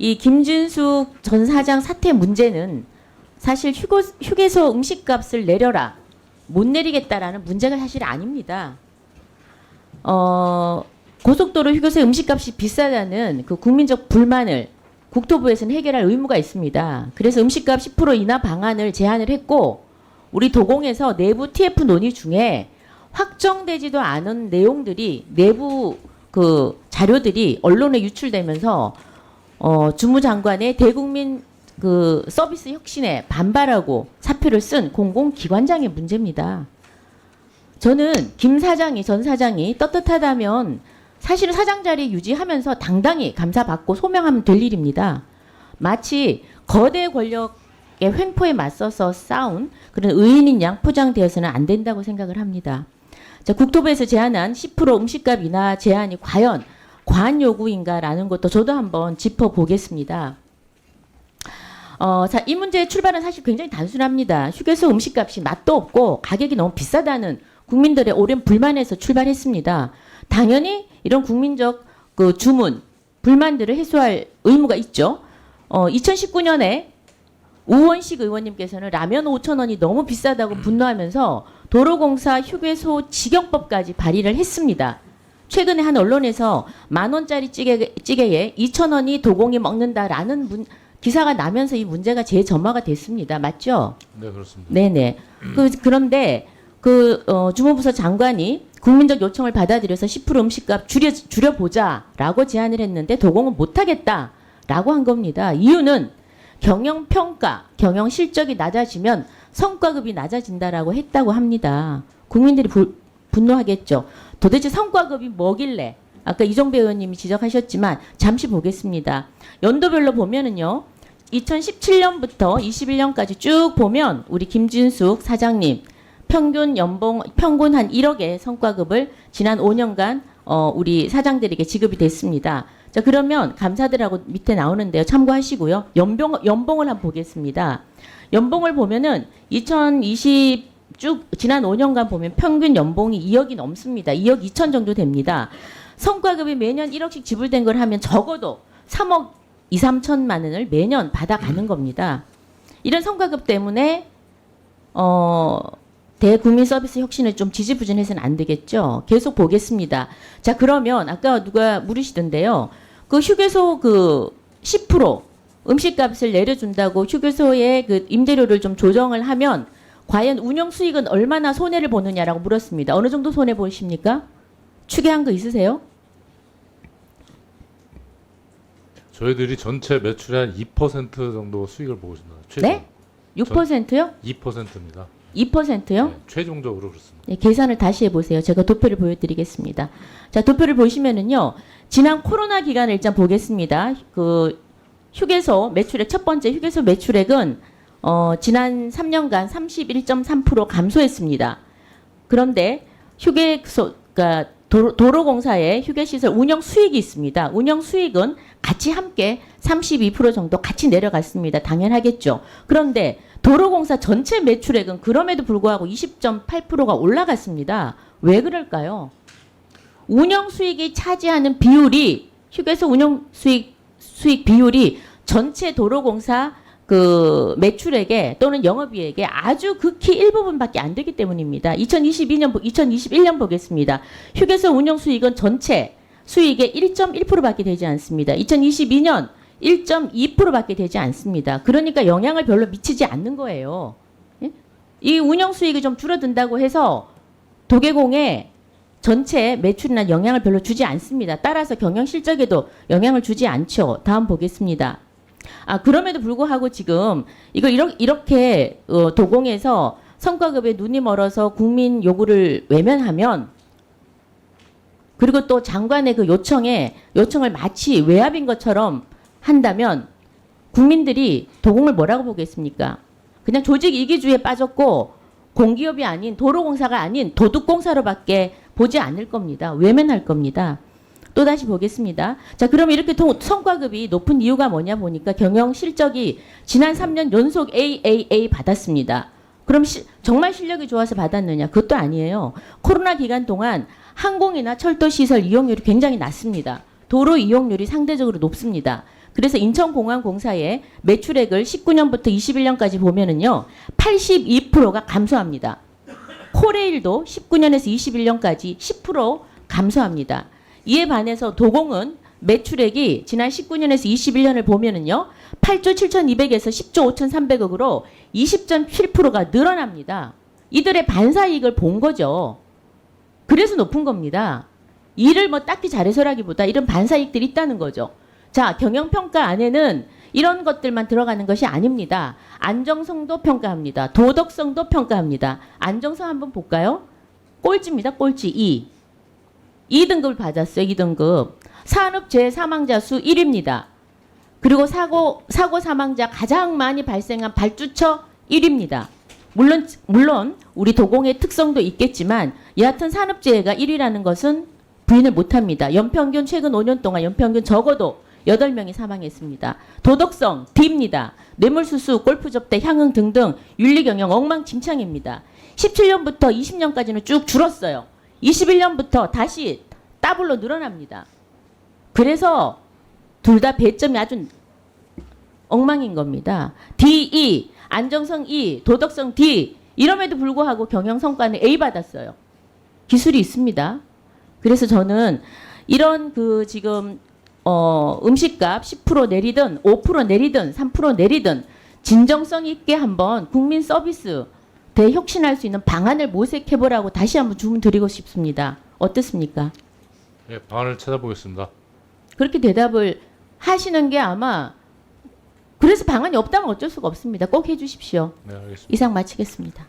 이 김진숙 전 사장 사퇴 문제는 사실 휴게소 음식값을 내려라, 못 내리겠다라는 문제가 사실 아닙니다. 고속도로 휴게소 음식값이 비싸다는 그 국민적 불만을 국토부에서는 해결할 의무가 있습니다. 그래서 음식값 10% 인하 방안을 제안을 했고, 우리 도공에서 내부 TF 논의 중에 확정되지도 않은 내용들이, 내부 그 자료들이 언론에 유출되면서 주무장관의 대국민 그 서비스 혁신에 반발하고 사표를 쓴 공공기관장의 문제입니다. 저는 김 사장이, 전 사장이 떳떳하다면 사실은 사장 자리 유지하면서 당당히 감사받고 소명하면 될 일입니다. 마치 거대 권력의 횡포에 맞서서 싸운 그런 의인인 양 포장되어서는 안 된다고 생각을 합니다. 자, 국토부에서 제안한 10% 음식값 인하 제안이 과연 과한 요구인가라는 것도 저도 한번 짚어보겠습니다. 자, 이 문제의 출발은 사실 굉장히 단순합니다. 휴게소 음식값이 맛도 없고 가격이 너무 비싸다는 국민들의 오랜 불만에서 출발했습니다. 당연히 이런 국민적 그 주문, 불만들을 해소할 의무가 있죠. 2019년에 우원식 의원님께서는 라면 5,000원이 너무 비싸다고 분노하면서 도로공사 휴게소 직영법까지 발의를 했습니다. 최근에 한 언론에서 10,000원짜리 찌개에 2,000원이 도공이 먹는다라는 기사가 나면서 이 문제가 재점화가 됐습니다. 맞죠? 네, 그렇습니다. 네네. 그런데 주무부서 장관이 국민적 요청을 받아들여서 10% 음식값 줄여보자라고 제안을 했는데 도공은 못하겠다라고 한 겁니다. 이유는 경영평가, 경영 실적이 낮아지면 성과급이 낮아진다라고 했다고 합니다. 국민들이 분노하겠죠. 도대체 성과급이 뭐길래? 아까 이종배 의원님이 지적하셨지만 잠시 보겠습니다. 연도별로 보면은요. 2017년부터 21년까지 쭉 보면 우리 김진숙 사장님 평균 한 1억의 성과급을 지난 5년간 우리 사장들에게 지급이 됐습니다. 자, 그러면 감사들하고 밑에 나오는데요. 참고하시고요. 연봉을 한번 보겠습니다. 연봉을 보면은 2020 쭉 지난 5년간 보면 평균 연봉이 2억이 넘습니다. 2억 2천 정도 됩니다. 성과급이 매년 1억씩 지불된 걸 하면 적어도 3억 2, 3천만 원을 매년 받아가는 겁니다. 이런 성과급 때문에 대국민 서비스 혁신을 좀 지지부진해서는 안 되겠죠. 계속 보겠습니다. 자, 그러면 아까 누가 물으시던데요. 그 휴게소 그 10% 음식값을 내려준다고 휴게소의 그 임대료를 좀 조정을 하면 과연 운영 수익은 얼마나 손해를 보느냐라고 물었습니다. 어느 정도 손해 보십니까? 추계한 거 있으세요? 저희들이 전체 매출의 한 2% 정도 수익을 보고 있습니다. 최종. 네? 6%요? 2%입니다. 2%요? 네, 최종적으로 그렇습니다. 네, 계산을 다시 해보세요. 제가 도표를 보여드리겠습니다. 자, 도표를 보시면은요. 지난 코로나 기간을 일단 보겠습니다. 그 휴게소 매출액, 첫 번째 휴게소 매출액은 지난 3년간 31.3% 감소했습니다. 그런데 그러니까 도로공사의 휴게시설 운영 수익이 있습니다. 운영 수익은 같이 함께 32% 정도 같이 내려갔습니다. 당연하겠죠. 그런데 도로공사 전체 매출액은 그럼에도 불구하고 20.8%가 올라갔습니다. 왜 그럴까요? 운영 수익이 차지하는 비율이 휴게소 운영 수익 비율이 전체 도로공사 그 매출액에 또는 영업이익에 아주 극히 일부분밖에 안 되기 때문입니다. 2021년 보겠습니다. 휴게소 운영 수익은 전체 수익의 1.1%밖에 되지 않습니다. 2022년 1.2%밖에 되지 않습니다. 그러니까 영향을 별로 미치지 않는 거예요. 예? 이 운영 수익이 좀 줄어든다고 해서 도계공의 전체 매출이나 영향을 별로 주지 않습니다. 따라서 경영 실적에도 영향을 주지 않죠. 다음 보겠습니다. 그럼에도 불구하고 지금 이렇게 도공에서 성과급에 눈이 멀어서 국민 요구를 외면하면, 그리고 또 장관의 그 요청을 마치 외압인 것처럼 한다면 국민들이 도공을 뭐라고 보겠습니까? 그냥 조직 이기주의에 빠졌고 공기업이 아닌, 도로공사가 아닌 도둑공사로밖에 보지 않을 겁니다. 외면할 겁니다. 또다시 보겠습니다. 자, 그럼 이렇게 성과급이 높은 이유가 뭐냐 보니까 경영 실적이 지난 3년 연속 AAA 받았습니다. 그럼 정말 실력이 좋아서 받았느냐? 그것도 아니에요. 코로나 기간 동안 항공이나 철도 시설 이용률이 굉장히 낮습니다. 도로 이용률이 상대적으로 높습니다. 그래서 인천공항공사의 매출액을 19년부터 21년까지 보면은요, 82%가 감소합니다. 코레일도 19년에서 21년까지 10% 감소합니다. 이에 반해서 도공은 매출액이 지난 19년에서 21년을 보면은요, 8조 7,200에서 10조 5,300억으로 20.7%가 늘어납니다. 이들의 반사이익을 본 거죠. 그래서 높은 겁니다. 일을 뭐 딱히 잘해서라기보다 이런 반사이익들이 있다는 거죠. 자, 경영평가 안에는 이런 것들만 들어가는 것이 아닙니다. 안정성도 평가합니다. 도덕성도 평가합니다. 안정성 한번 볼까요? 꼴찌입니다. 꼴찌 2. 2등급을 받았어요. 2등급. 산업재해 사망자 수 1위입니다. 그리고 사고 사망자 가장 많이 발생한 발주처 1위입니다. 물론 우리 도공의 특성도 있겠지만 여하튼 산업재해가 1위라는 것은 부인을 못합니다. 연평균 최근 5년 동안 연평균 적어도 8명이 사망했습니다. 도덕성 D입니다. 뇌물수수, 골프접대, 향응 등등 윤리경영 엉망진창입니다. 17년부터 20년까지는 쭉 줄었어요. 21년부터 다시 더블로 늘어납니다. 그래서 둘 다 배점이 아주 엉망인 겁니다. D, 안정성 E, 도덕성 D 이럼에도 불구하고 경영성과는 A 받았어요. 기술이 있습니다. 그래서 저는 이런 그 지금 음식값 10% 내리든 5% 내리든 3% 내리든 진정성 있게 한번 국민 서비스 대혁신할 수 있는 방안을 모색해보라고 다시 한번 주문 드리고 싶습니다. 어떻습니까? 예, 방안을 찾아보겠습니다. 그렇게 대답을 하시는 게 아마 그래서 방안이 없다면 어쩔 수가 없습니다. 꼭 해주십시오. 네, 알겠습니다. 이상 마치겠습니다.